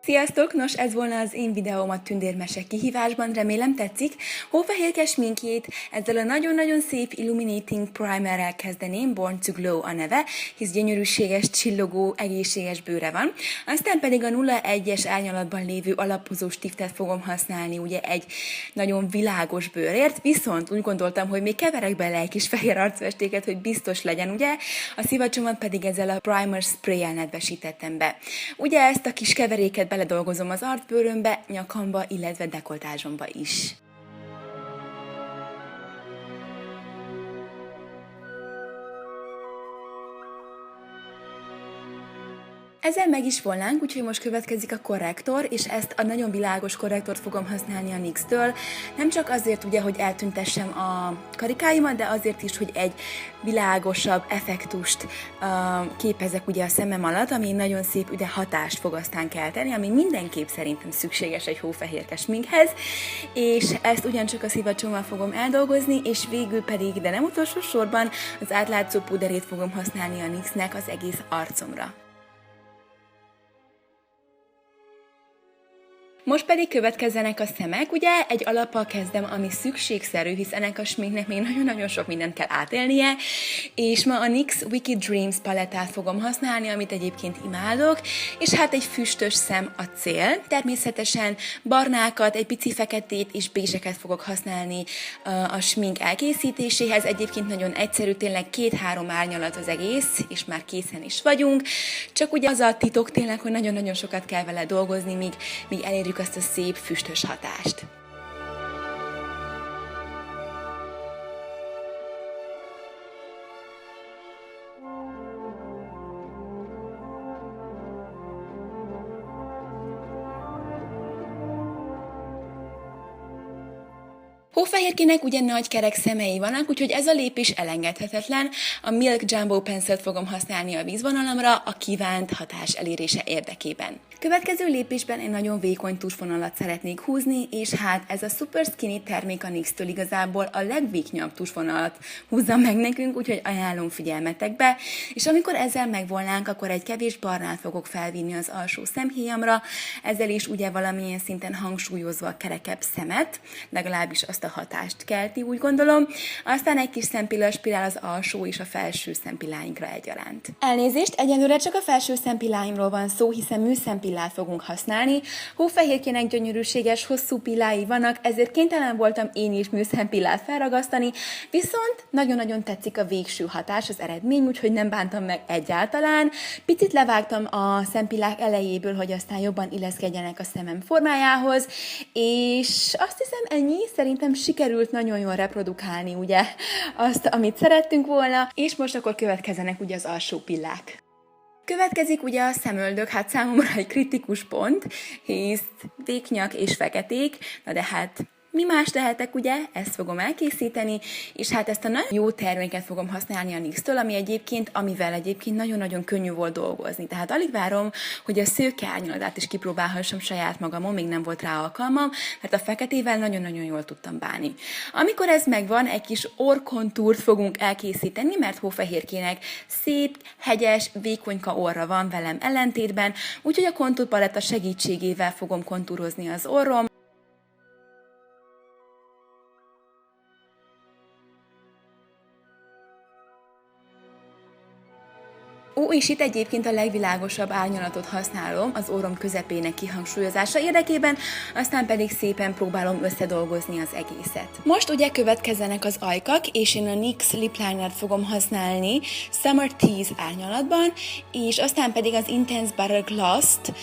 Sziasztok! Nos, ez volna az én videóm a tündérmese kihívásban, remélem tetszik. Hófehérke sminkjét ezzel a nagyon-nagyon szép Illuminating Primerrel kezdeném, Born to Glow a neve, hisz gyönyörűséges, csillogó, egészséges bőre van. Aztán pedig a 01-es árnyalatban lévő alapozó stiftet fogom használni, ugye egy nagyon világos bőrért, viszont úgy gondoltam, hogy még keverek bele egy kis fehér arcfestéket, hogy biztos legyen, ugye? A szivacsomat pedig ezzel a primer spray-el nedvesítettem be. Ugye ezt a kis keveréket beledolgozom az arcbőrömbe, nyakamba, illetve dekoltázsomba is. Ezzel meg is volnánk, úgyhogy most következik a korrektor, és ezt a nagyon világos korrektort fogom használni a NYX-től. Nem csak azért ugye, hogy eltüntessem a karikáimat, de azért is, hogy egy világosabb effektust képezek ugye a szemem alatt, ami nagyon szép ugye hatást fog aztán kelteni, ami mindenképp szerintem szükséges egy hófehérke sminkhez, és ezt ugyancsak a szivacsommal fogom eldolgozni, és végül pedig, de nem utolsó sorban, az átlátszó púderét fogom használni a NYX-nek az egész arcomra. Most pedig következzenek a szemek, ugye egy alappal kezdem, ami szükségszerű, hisz ennek a sminknek még nagyon-nagyon sok mindent kell átélnie, és ma a NYX Wicked Dreams palettát fogom használni, amit egyébként imádok, és hát egy füstös szem a cél. Természetesen barnákat, egy pici feketét és bézseket fogok használni a smink elkészítéséhez, egyébként nagyon egyszerű, tényleg 2-3 árnyalat az egész, és már készen is vagyunk, csak ugye az a titok tényleg, hogy nagyon-nagyon sokat kell vele dolgozni, míg elérjük azt a szép füstös hatást. Hófehérkének ugye nagy kerek szemei vannak, úgyhogy ez a lépés elengedhetetlen. A Milk Jumbo Pencil-t fogom használni a vízvonalamra a kívánt hatás elérése érdekében. Következő lépésben egy nagyon vékony tusvonalat szeretnék húzni, és hát ez a Super Skinny termék a NYX-től igazából a legvékonyabb tusvonalat húzza meg nekünk, úgyhogy ajánlom figyelmetekbe. És amikor ezzel megvolnánk, akkor egy kevés barnát fogok felvinni az alsó szemhéjamra, ezzel is ugye valamilyen szinten hangsúlyozva a kerekebb szemet, legalábbis azt a hatást kelti, úgy gondolom. Aztán egy kis szempilla-spirál az alsó és a felső szempilláinkra egyaránt. Elnézést, egyelőre csak a felső szempilláimról van szó, hiszen műszempillát fogunk használni. Hófehérkének gyönyörűséges, hosszú pillái vannak, ezért kénytelen voltam én is műszempillát felragasztani, viszont nagyon-nagyon tetszik a végső hatás, az eredmény, úgyhogy nem bántam meg egyáltalán. Picit levágtam a szempillák elejéből, hogy aztán jobban illeszkedjenek a szemem formájához, és azt hiszem ennyi, szerintem sikerült nagyon jól reprodukálni ugye azt, amit szerettünk volna, és most akkor következzenek ugye az alsó pillák. Következik ugye a szemöldök, hát számomra egy kritikus pont, hisz vékonyak és feketék, na de hát mi más tehetek, ugye? Ezt fogom elkészíteni, és hát ezt a nagyon jó terméket fogom használni a NYX-től, amivel egyébként nagyon-nagyon könnyű volt dolgozni. Tehát alig várom, hogy a szőke árnyalatát is kipróbálhassam saját magamon, még nem volt rá alkalmam, mert a feketével nagyon-nagyon jól tudtam bánni. Amikor ez megvan, egy kis orrkontúrt fogunk elkészíteni, mert hófehérkének szép, hegyes, vékonyka orra van velem ellentétben, úgyhogy a kontúrpaletta segítségével fogom kontúrozni az orrom. És itt egyébként a legvilágosabb árnyalatot használom az orrom közepének kihangsúlyozása érdekében, aztán pedig szépen próbálom összedolgozni az egészet. Most ugye következzenek az ajkak, és én a NYX Lip Linert fogom használni Summer Tease árnyalatban, és aztán pedig az Intense Butter Gloss-t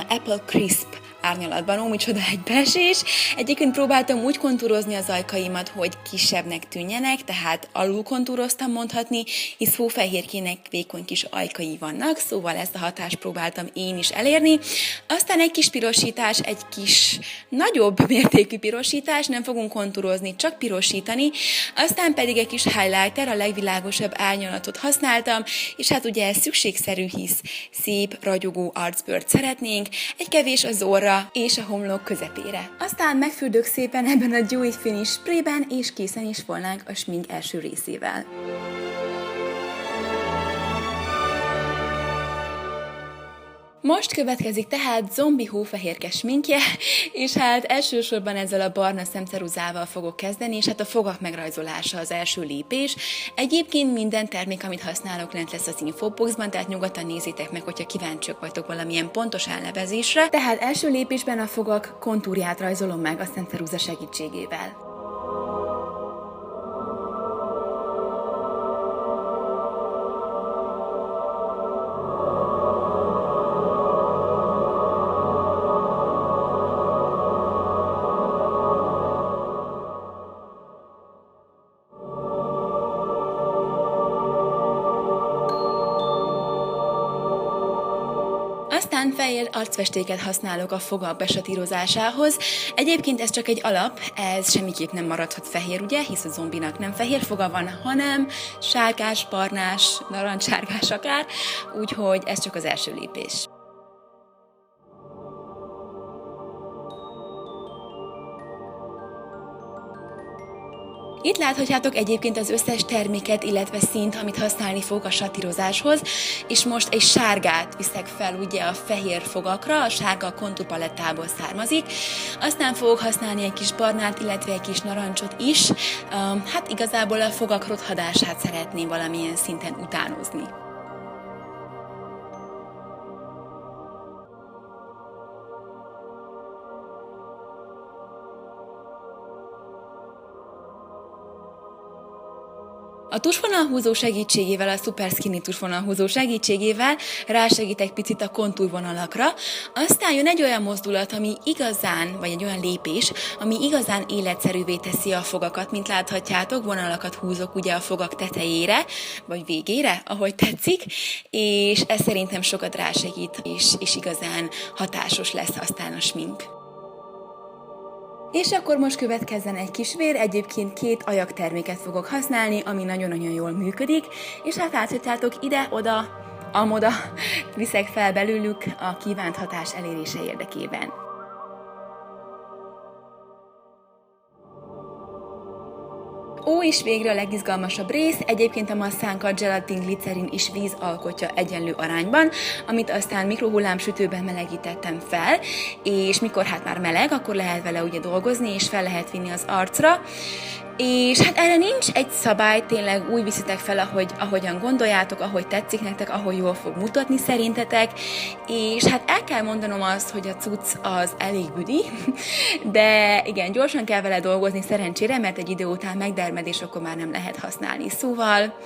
Apple Crisp árnyalatban, micsoda egybeesés. Egyébként próbáltam úgy kontúrozni az ajkaimat, hogy kisebbnek tűnjenek, tehát alul kontúroztam mondhatni, hisz hófehérkének vékony kis ajkai vannak, szóval ezt a hatást próbáltam én is elérni. Aztán egy kis pirosítás, egy kis nagyobb mértékű pirosítás, nem fogunk kontúrozni, csak pirosítani. Aztán pedig egy kis highlighter, a legvilágosabb árnyalatot használtam, és hát ugye ez szükségszerű, hisz szép, ragyogó arcbőrt szeretnénk, egy kevés az orra, és a homlok közepére. Aztán megfürdök szépen ebben a Dewy Finish sprayben, és készen is volnánk a smink első részével. Most következik tehát zombi hófehérke sminkje, és hát elsősorban ezzel a barna szemceruzával fogok kezdeni, és hát a fogak megrajzolása az első lépés. Egyébként minden termék, amit használok, lent lesz az infoboxban, tehát nyugodtan nézzétek meg, hogyha kíváncsiak vagytok valamilyen pontos elnevezésre. Tehát első lépésben a fogak kontúrját rajzolom meg a szemceruza segítségével. Aztán fehér arcfestéket használok a fogak besatírozásához. Egyébként ez csak egy alap, ez semmiképp nem maradhat fehér, ugye, hisz a zombinak nem fehér foga van, hanem sárgás, barnás, narancssárgás akár, úgyhogy ez csak az első lépés. Itt láthatjátok egyébként az összes terméket, illetve színt, amit használni fogok a satírozáshoz, és most egy sárgát viszek fel ugye a fehér fogakra, a sárga a kontúrpalettából származik, aztán fogok használni egy kis barnát, illetve egy kis narancsot is, hát igazából a fogak rothadását szeretném valamilyen szinten utánozni. A tusvonalhúzó segítségével, a Super Skinny tusvonalhúzó segítségével rásegítek picit a kontúrvonalakra, aztán jön egy olyan mozdulat, ami igazán, vagy egy olyan lépés, ami igazán életszerűvé teszi a fogakat, mint láthatjátok, vonalakat húzok ugye a fogak tetejére, vagy végére, ahogy tetszik, és ez szerintem sokat rásegít, és igazán hatásos lesz aztán a smink. És akkor most következzen egy kis vér, egyébként 2 ajakterméket fogok használni, ami nagyon-nagyon jól működik, és hát láthatjátok ide-oda, amoda viszek fel belőlük a kívánt hatás elérése érdekében. Ó, és végre a legizgalmasabb rész, egyébként a masszánkat gelatin, glicerin és víz alkotja egyenlő arányban, amit aztán mikrohullámsütőben melegítettem fel, és mikor hát már meleg, akkor lehet vele ugye dolgozni, és fel lehet vinni az arcra. És hát erre nincs egy szabály, tényleg úgy viszitek fel, ahogyan gondoljátok, ahogy tetszik nektek, ahogy jól fog mutatni szerintetek, és hát el kell mondanom azt, hogy a cucc az elég büdi, de igen, gyorsan kell vele dolgozni szerencsére, mert egy idő után megdermed, és akkor már nem lehet használni. Szóval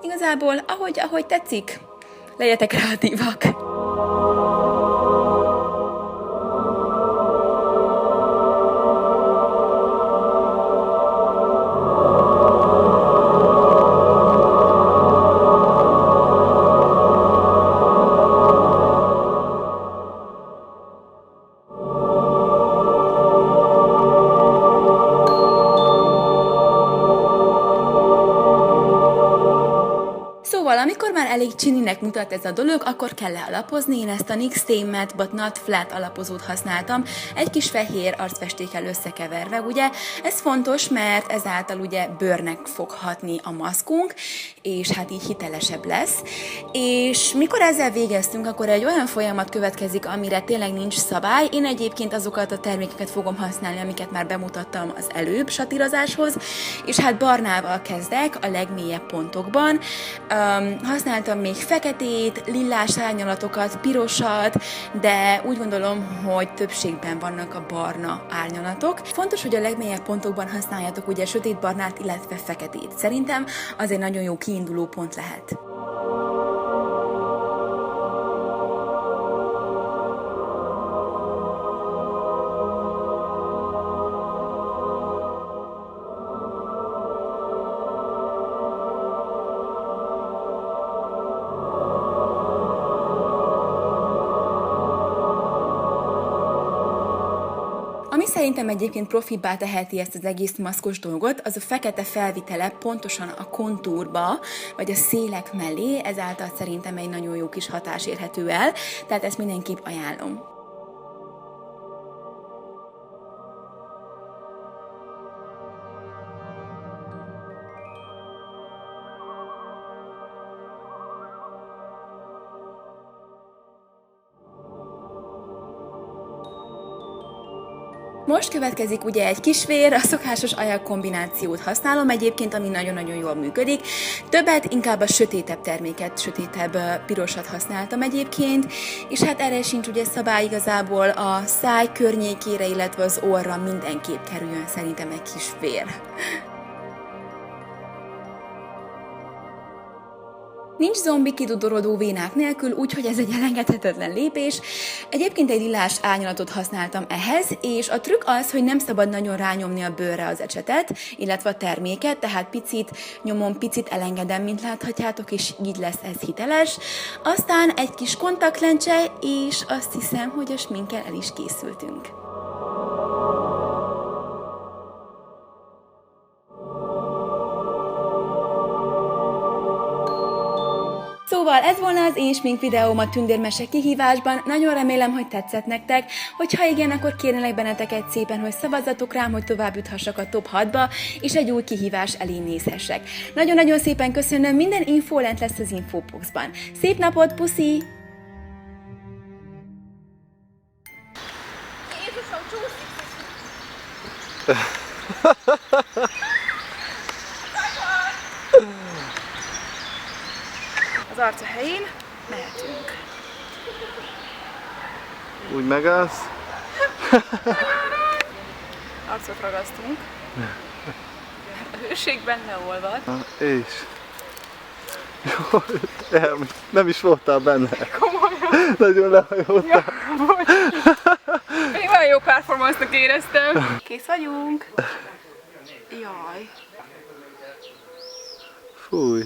igazából, ahogy tetszik, legyetek kreatívak! Szóval, amikor már elég csininek mutat ez a dolog, akkor kell lealapozni. Én ezt a NYX Stay Matte But Not Flat alapozót használtam, egy kis fehér arcfestékkel összekeverve, ugye. Ez fontos, mert ezáltal ugye bőrnek fog hatni a maszkunk, és hát így hitelesebb lesz. És mikor ezzel végeztünk, akkor egy olyan folyamat következik, amire tényleg nincs szabály. Én egyébként azokat a termékeket fogom használni, amiket már bemutattam az előbb satírozáshoz, és hát barnával kezdek a legmélyebb pontokban. Használtam még feketét, lillás árnyalatokat, pirosat, de úgy gondolom, hogy többségben vannak a barna árnyalatok. Fontos, hogy a legmélyebb pontokban használjátok ugye sötétbarnát, illetve feketét. Szerintem az egy nagyon jó kiinduló pont lehet. Ami szerintem egyébként profibbá teheti ezt az egész maszkos dolgot, az a fekete felvitele pontosan a kontúrba, vagy a szélek mellé, ezáltal szerintem egy nagyon jó kis hatás érhető el, tehát ezt mindenképp ajánlom. Most következik ugye egy kis vér, a szokásos ajak kombinációt használom egyébként, ami nagyon-nagyon jól működik. Többet inkább a sötétebb terméket, sötétebb pirosat használtam egyébként, és hát erre sincs ugye szabály, igazából a száj környékére, illetve az orra mindenképp kerüljön szerintem egy kis vér. Nincs zombi kidudorodó vénák nélkül, úgyhogy ez egy elengedhetetlen lépés. Egyébként egy lilás árnyalatot használtam ehhez, és a trükk az, hogy nem szabad nagyon rányomni a bőrre az ecsetet, illetve a terméket, tehát picit nyomom, picit elengedem, mint láthatjátok, és így lesz ez hiteles. Aztán egy kis kontaktlencse, és azt hiszem, hogy a sminkkel el is készültünk. Szóval ez volna az én smink videóm a tündérmese kihívásban. Nagyon remélem, hogy tetszett nektek. Hogyha igen, akkor kérnélek benneteket szépen, hogy szavazzatok rám, hogy tovább juthassak a top 6-ba, és egy új kihívás elé nézhessek. Nagyon-nagyon szépen köszönöm, minden info lent lesz az infoboxban. Szép napot, puszi! Jézusom, csúszik! Az arca helyén mehetünk. Úgy megállsz? Arcot ragasztunk. A hőség benne olvad. És? Jó, nem is voltál benne. Komolyan. Nagyon lehajoltál. Még nagyon jó performance-nak éreztem. Kész vagyunk. Jaj. Fúj.